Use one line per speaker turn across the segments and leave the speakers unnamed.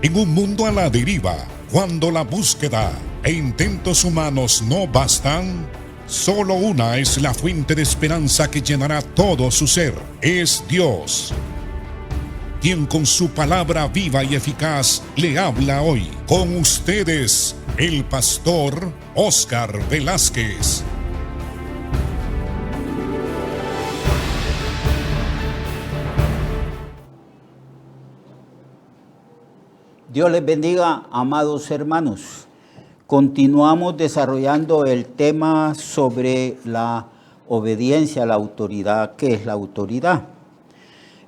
En un mundo a la deriva, cuando la búsqueda e intentos humanos no bastan, solo una es la fuente de esperanza que llenará todo su ser. Es Dios, quien con su palabra viva y eficaz le habla hoy. Con ustedes, el pastor Óscar Velázquez.
Dios les bendiga, amados hermanos. Continuamos desarrollando el tema sobre la obediencia a la autoridad. ¿Qué es la autoridad?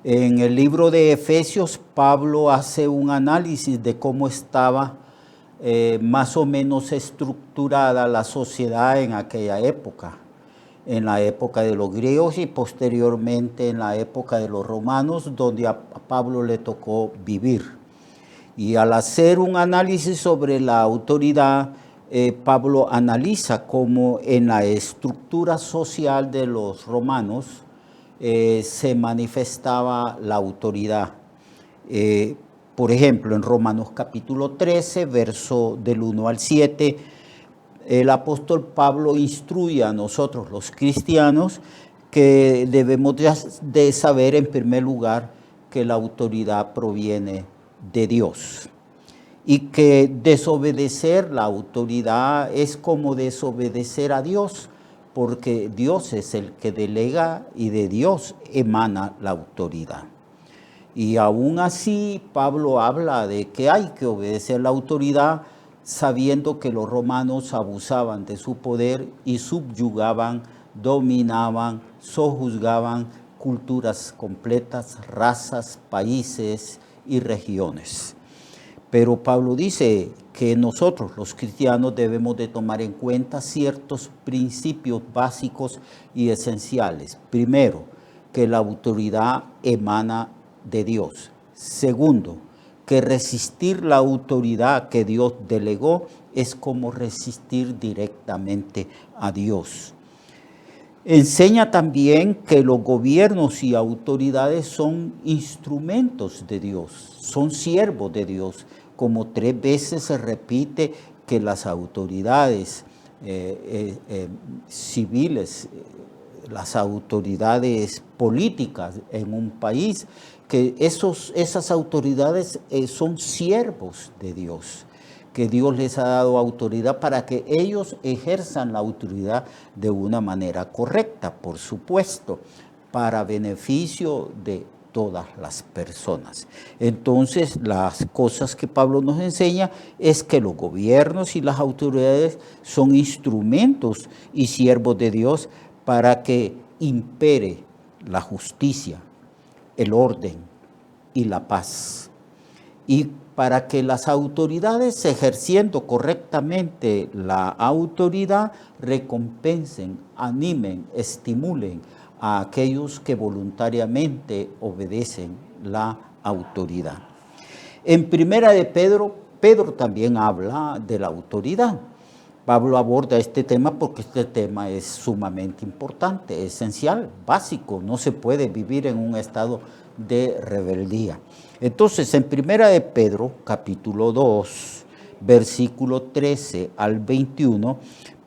En el libro de Efesios, Pablo hace un análisis de cómo estaba más o menos estructurada la sociedad en aquella época. En la época de los griegos y posteriormente en la época de los romanos, donde a Pablo le tocó vivir. Y al hacer un análisis sobre la autoridad, Pablo analiza cómo en la estructura social de los romanos se manifestaba la autoridad. Por ejemplo, en Romanos capítulo 13, verso del 1 al 7, el apóstol Pablo instruye a nosotros los cristianos que debemos de saber en primer lugar que la autoridad proviene de Dios y que desobedecer la autoridad es como desobedecer a Dios, porque Dios es el que delega y de Dios emana la autoridad. Y aún así Pablo habla de que hay que obedecer la autoridad sabiendo que los romanos abusaban de su poder y subyugaban, dominaban, sojuzgaban culturas completas, razas, países y regiones. Pero Pablo dice que nosotros los cristianos debemos de tomar en cuenta ciertos principios básicos y esenciales. Primero, que la autoridad emana de Dios. Segundo, que resistir la autoridad que Dios delegó es como resistir directamente a Dios. Enseña también que los gobiernos y autoridades son instrumentos de Dios, son siervos de Dios, como 3 veces se repite que las autoridades civiles, las autoridades políticas en un país, que esas autoridades son siervos de Dios, que Dios les ha dado autoridad para que ellos ejerzan la autoridad de una manera correcta, por supuesto, para beneficio de todas las personas. Entonces, las cosas que Pablo nos enseña es que los gobiernos y las autoridades son instrumentos y siervos de Dios para que impere la justicia, el orden y la paz. Y para que las autoridades, ejerciendo correctamente la autoridad, recompensen, animen, estimulen a aquellos que voluntariamente obedecen la autoridad. En primera de Pedro, Pedro también habla de la autoridad. Pablo aborda este tema porque este tema es sumamente importante, esencial, básico. No se puede vivir en un estado de rebeldía. Entonces, en primera de Pedro, capítulo 2, versículo 13 al 21,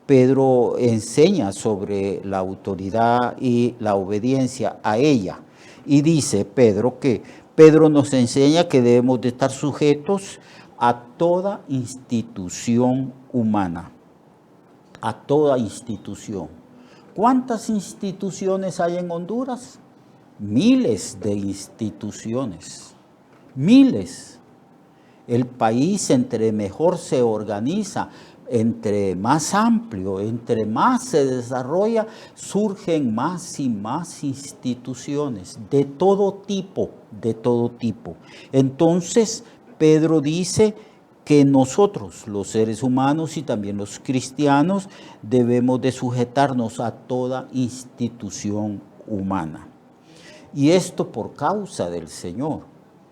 Pedro enseña sobre la autoridad y la obediencia a ella. Y dice Pedro nos enseña que debemos de estar sujetos a toda institución humana. A toda institución. ¿Cuántas instituciones hay en Honduras? Miles de instituciones. Miles. El país entre mejor se organiza, entre más amplio, entre más se desarrolla, surgen más y más instituciones de todo tipo, de todo tipo. Entonces, Pedro dice que nosotros, los seres humanos y también los cristianos, debemos de sujetarnos a toda institución humana. Y esto por causa del Señor,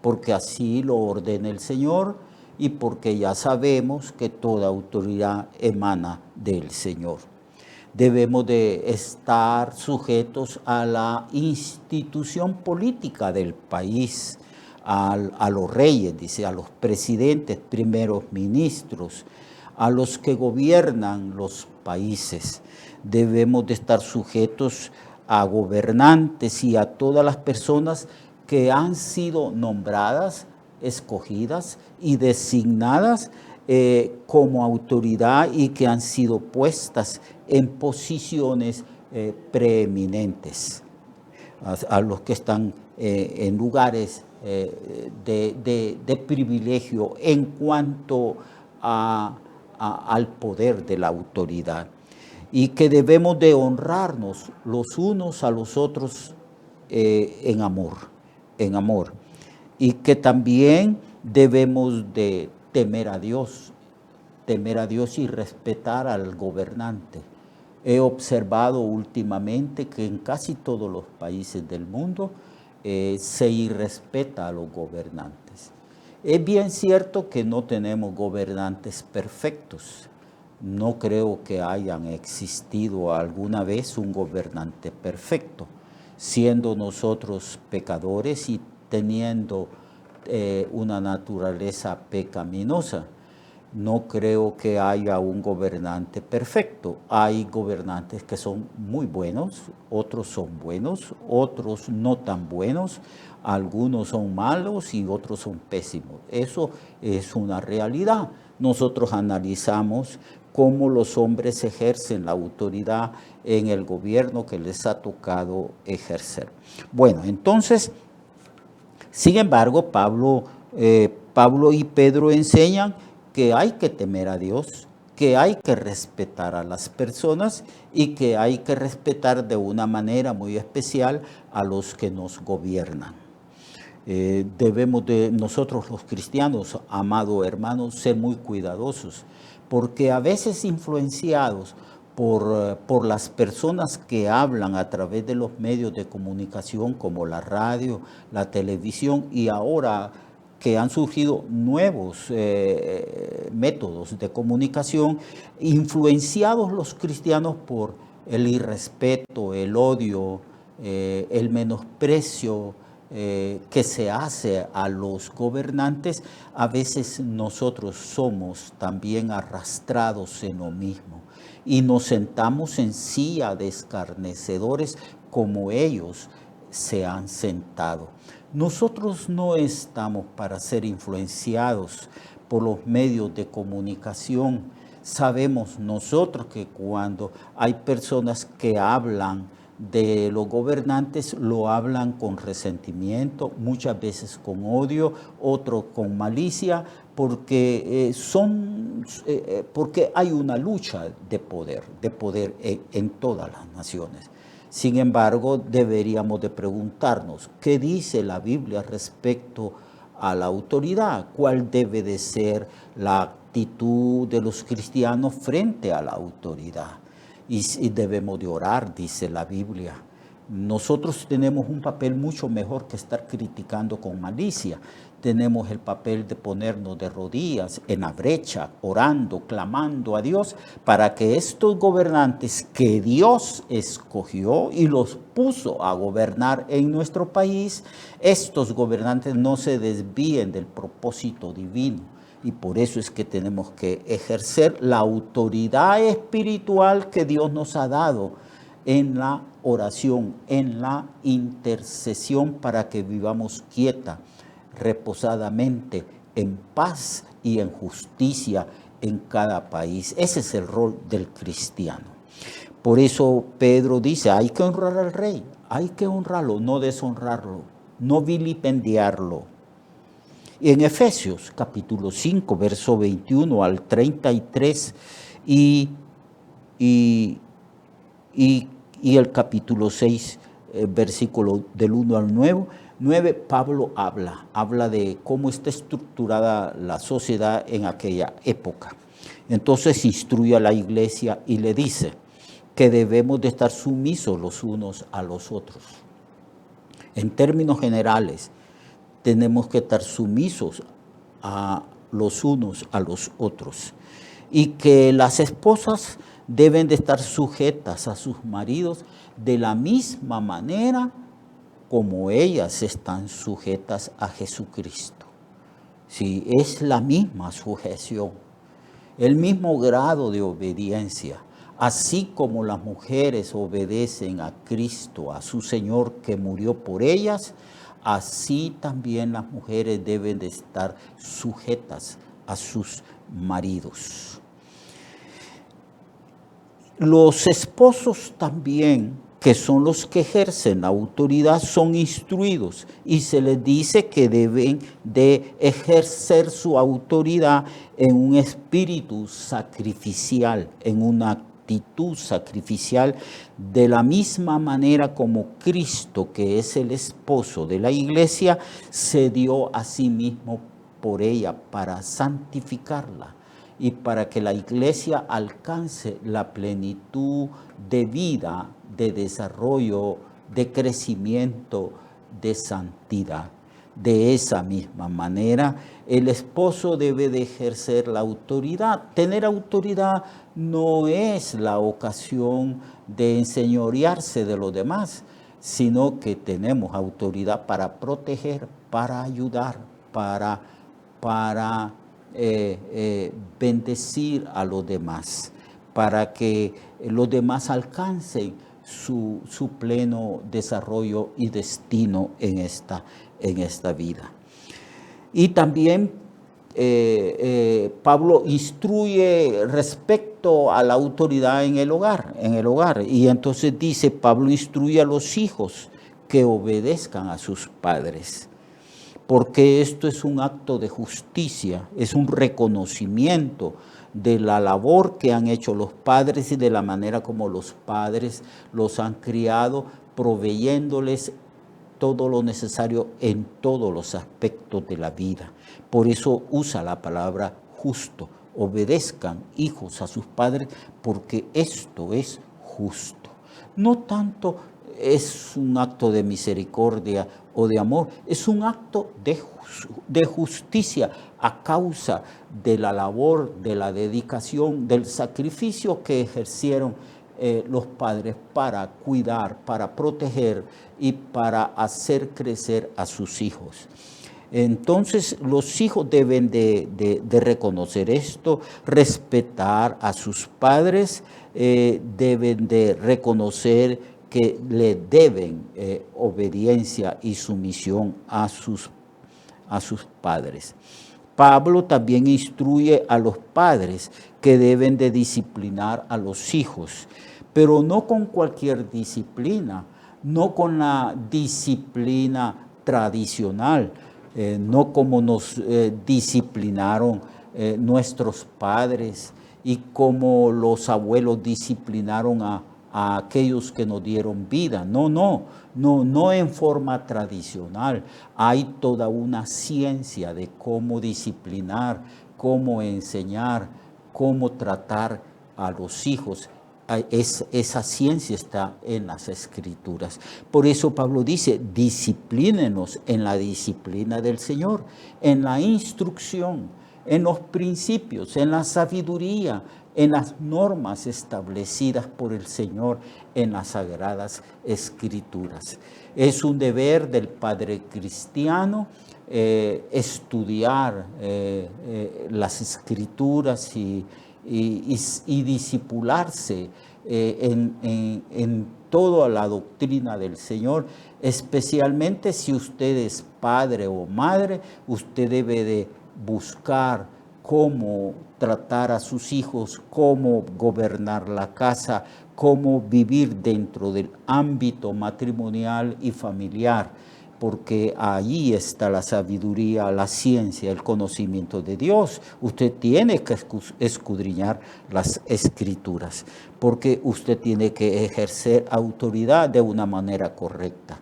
porque así lo ordena el Señor y porque ya sabemos que toda autoridad emana del Señor. Debemos de estar sujetos a la institución política del país, a los reyes, dice, a los presidentes, primeros ministros, a los que gobiernan los países. Debemos de estar sujetos a gobernantes y a todas las personas que han sido nombradas, escogidas y designadas como autoridad y que han sido puestas en posiciones preeminentes, a los que están en lugares de privilegio en cuanto al poder de la autoridad, y que debemos de honrarnos los unos a los otros en amor, y que también debemos de temer a Dios y respetar al gobernante. He observado últimamente que en casi todos los países del mundo se irrespeta a los gobernantes. Es bien cierto que no tenemos gobernantes perfectos. No creo que hayan existido alguna vez un gobernante perfecto, siendo nosotros pecadores y teniendo una naturaleza pecaminosa. No creo que haya un gobernante perfecto. Hay gobernantes que son muy buenos, otros son buenos, otros no tan buenos, algunos son malos y otros son pésimos. Eso es una realidad. Nosotros analizamos cómo los hombres ejercen la autoridad en el gobierno que les ha tocado ejercer. Bueno, entonces, sin embargo, Pablo y Pedro enseñan que hay que temer a Dios, que hay que respetar a las personas y que hay que respetar de una manera muy especial a los que nos gobiernan. Debemos de nosotros los cristianos, amados hermanos, ser muy cuidadosos, porque a veces influenciados por las personas que hablan a través de los medios de comunicación como la radio, la televisión y ahora que han surgido nuevos métodos de comunicación, influenciados los cristianos por el irrespeto, el odio, el menosprecio que se hace a los gobernantes. A veces nosotros somos también arrastrados en lo mismo y nos sentamos en silla de escarnecedores como ellos se han sentado. Nosotros no estamos para ser influenciados por los medios de comunicación. Sabemos nosotros que cuando hay personas que hablan de los gobernantes, lo hablan con resentimiento, muchas veces con odio, otros con malicia, porque porque hay una lucha de poder en todas las naciones. Sin embargo, deberíamos de preguntarnos, ¿qué dice la Biblia respecto a la autoridad? ¿Cuál debe de ser la actitud de los cristianos frente a la autoridad? Y debemos de orar, dice la Biblia. Nosotros tenemos un papel mucho mejor que estar criticando con malicia. Tenemos el papel de ponernos de rodillas en la brecha, orando, clamando a Dios para que estos gobernantes que Dios escogió y los puso a gobernar en nuestro país, estos gobernantes no se desvíen del propósito divino. Y por eso es que tenemos que ejercer la autoridad espiritual que Dios nos ha dado en la oración, en la intercesión, para que vivamos quieta, reposadamente, en paz y en justicia en cada país. Ese es el rol del cristiano. Por eso Pedro dice, hay que honrar al rey, hay que honrarlo, no deshonrarlo, no vilipendiarlo. Y en Efesios capítulo 5, verso 21 al 33 y el capítulo 6, versículo del 1 al 9, Pablo habla de cómo está estructurada la sociedad en aquella época. Entonces instruye a la iglesia y le dice que debemos de estar sumisos los unos a los otros. En términos generales, tenemos que estar sumisos a los unos a los otros, y que las esposas deben de estar sujetas a sus maridos de la misma manera como ellas están sujetas a Jesucristo. Sí, es la misma sujeción, el mismo grado de obediencia. Así como las mujeres obedecen a Cristo, a su Señor que murió por ellas, así también las mujeres deben de estar sujetas a sus maridos. Los esposos también, que son los que ejercen la autoridad, son instruidos y se les dice que deben de ejercer su autoridad en un espíritu sacrificial, en una actitud sacrificial, de la misma manera como Cristo, que es el esposo de la iglesia, se dio a sí mismo por ella para santificarla y para que la iglesia alcance la plenitud de vida, de desarrollo, de crecimiento, de santidad. De esa misma manera, el esposo debe de ejercer la autoridad. Tener autoridad no es la ocasión de enseñorearse de los demás, sino que tenemos autoridad para proteger, para ayudar, para bendecir a los demás, para que los demás alcancen su pleno desarrollo y destino en esta vida. Y también Pablo instruye respecto a la autoridad en el hogar. Y entonces dice, Pablo instruye a los hijos que obedezcan a sus padres, porque esto es un acto de justicia, es un reconocimiento de la labor que han hecho los padres y de la manera como los padres los han criado, proveyéndoles todo lo necesario en todos los aspectos de la vida. Por eso usa la palabra justo. Obedezcan, hijos, a sus padres, porque esto es justo. No tanto es un acto de misericordia o de amor, es un acto de justicia a causa de la labor, de la dedicación, del sacrificio que ejercieron los padres para cuidar, para proteger y para hacer crecer a sus hijos. Entonces los hijos deben de reconocer esto, respetar a sus padres, deben de reconocer que le deben obediencia y sumisión a sus padres. Pablo también instruye a los padres que deben de disciplinar a los hijos, pero no con cualquier disciplina, no con la disciplina tradicional, no como nos disciplinaron nuestros padres y como los abuelos disciplinaron a aquellos que nos dieron vida. No en forma tradicional. Hay toda una ciencia de cómo disciplinar, cómo enseñar, cómo tratar a los hijos. Esa ciencia está en las Escrituras. Por eso Pablo dice, disciplínenos en la disciplina del Señor, en la instrucción, en los principios, en la sabiduría, en las normas establecidas por el Señor en las Sagradas Escrituras. Es un deber del padre cristiano estudiar las Escrituras y discipularse en toda la doctrina del Señor, especialmente si usted es padre o madre. Usted debe de buscar cómo tratar a sus hijos, cómo gobernar la casa, cómo vivir dentro del ámbito matrimonial y familiar, porque allí está la sabiduría, la ciencia, el conocimiento de Dios. Usted tiene que escudriñar las Escrituras, porque usted tiene que ejercer autoridad de una manera correcta.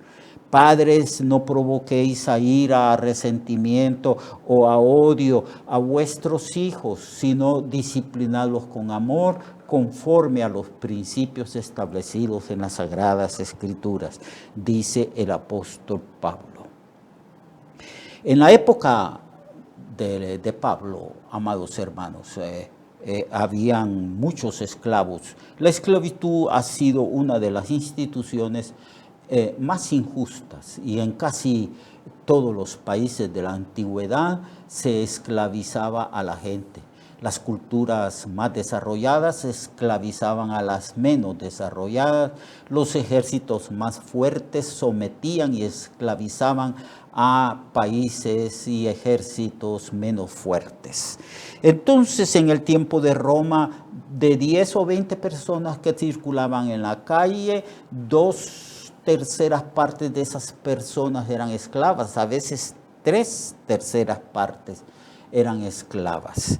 Padres, no provoquéis a ira, a resentimiento o a odio a vuestros hijos, sino disciplinadlos con amor, conforme a los principios establecidos en las Sagradas Escrituras, dice el apóstol Pablo. En la época de Pablo, amados hermanos, habían muchos esclavos. La esclavitud ha sido una de las instituciones más injustas, y en casi todos los países de la antigüedad se esclavizaba a la gente. Las culturas más desarrolladas esclavizaban a las menos desarrolladas. Los ejércitos más fuertes sometían y esclavizaban a países y ejércitos menos fuertes. Entonces, en el tiempo de Roma, de 10 o 20 personas que circulaban en la calle, 2/3 partes de esas personas eran esclavas, a veces 3/3 partes eran esclavas.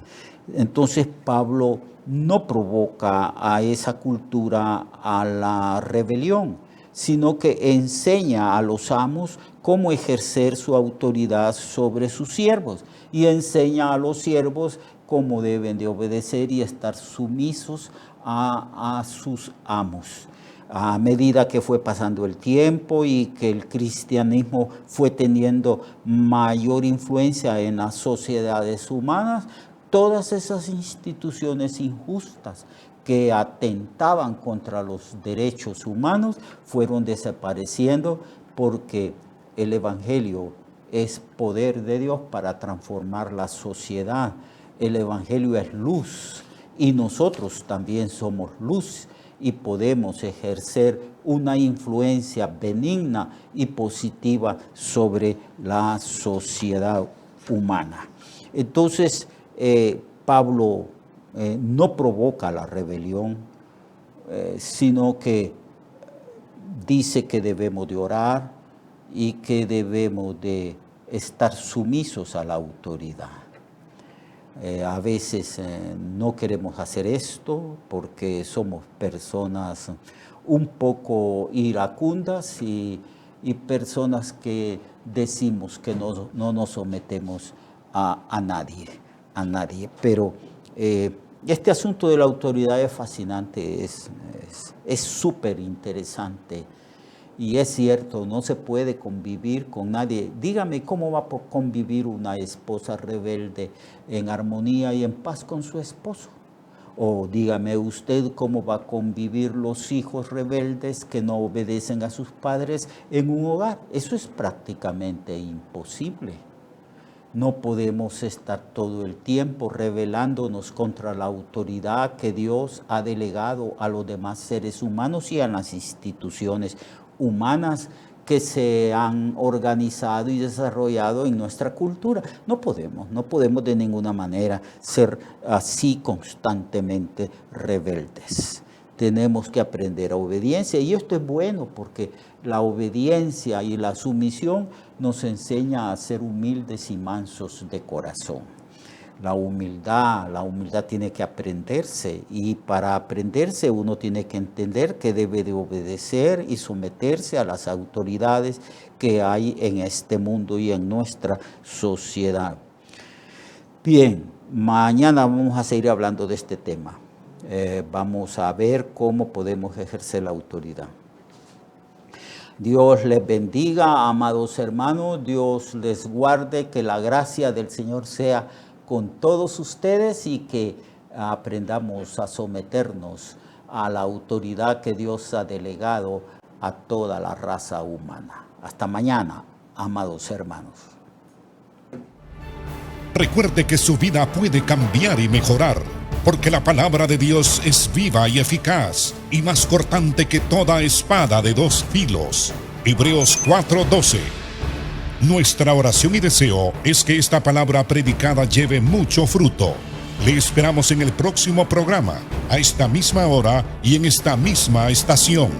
Entonces Pablo no provoca a esa cultura a la rebelión, sino que enseña a los amos cómo ejercer su autoridad sobre sus siervos, y enseña a los siervos cómo deben de obedecer y estar sumisos a sus amos. A medida que fue pasando el tiempo y que el cristianismo fue teniendo mayor influencia en las sociedades humanas, todas esas instituciones injustas que atentaban contra los derechos humanos fueron desapareciendo, porque el Evangelio es poder de Dios para transformar la sociedad. El Evangelio es luz, y nosotros también somos luz, y podemos ejercer una influencia benigna y positiva sobre la sociedad humana. Entonces, Pablo no provoca la rebelión, sino que dice que debemos de orar y que debemos de estar sumisos a la autoridad. A veces no queremos hacer esto porque somos personas un poco iracundas y personas que decimos que no nos sometemos a nadie. Pero este asunto de la autoridad es fascinante, es súper interesante. Y es cierto, no se puede convivir con nadie. Dígame cómo va a convivir una esposa rebelde en armonía y en paz con su esposo. O dígame usted cómo va a convivir los hijos rebeldes que no obedecen a sus padres en un hogar. Eso es prácticamente imposible. No podemos estar todo el tiempo rebelándonos contra la autoridad que Dios ha delegado a los demás seres humanos y a las instituciones humanas que se han organizado y desarrollado en nuestra cultura. No podemos de ninguna manera ser así constantemente rebeldes. Tenemos que aprender a obediencia, y esto es bueno porque la obediencia y la sumisión nos enseña a ser humildes y mansos de corazón. La humildad tiene que aprenderse, y para aprenderse uno tiene que entender que debe de obedecer y someterse a las autoridades que hay en este mundo y en nuestra sociedad. Bien, mañana vamos a seguir hablando de este tema. Vamos a ver cómo podemos ejercer la autoridad. Dios les bendiga, amados hermanos. Dios les guarde, que la gracia del Señor sea con todos ustedes y que aprendamos a someternos a la autoridad que Dios ha delegado a toda la raza humana. Hasta mañana, amados hermanos.
Recuerde que su vida puede cambiar y mejorar, porque la palabra de Dios es viva y eficaz, y más cortante que toda espada de 2 filos. Hebreos 4:12. Nuestra oración y deseo es que esta palabra predicada lleve mucho fruto. Le esperamos en el próximo programa, a esta misma hora y en esta misma estación.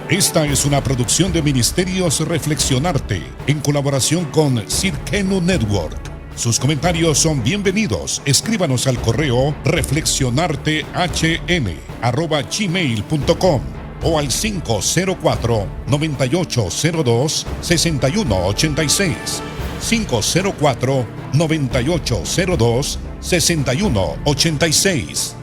Esta es una producción de Ministerios Reflexionarte, en colaboración con Cirkenu Network. Sus comentarios son bienvenidos. Escríbanos al correo reflexionartehn@gmail.com o al 504-9802-6186. 504-9802-6186.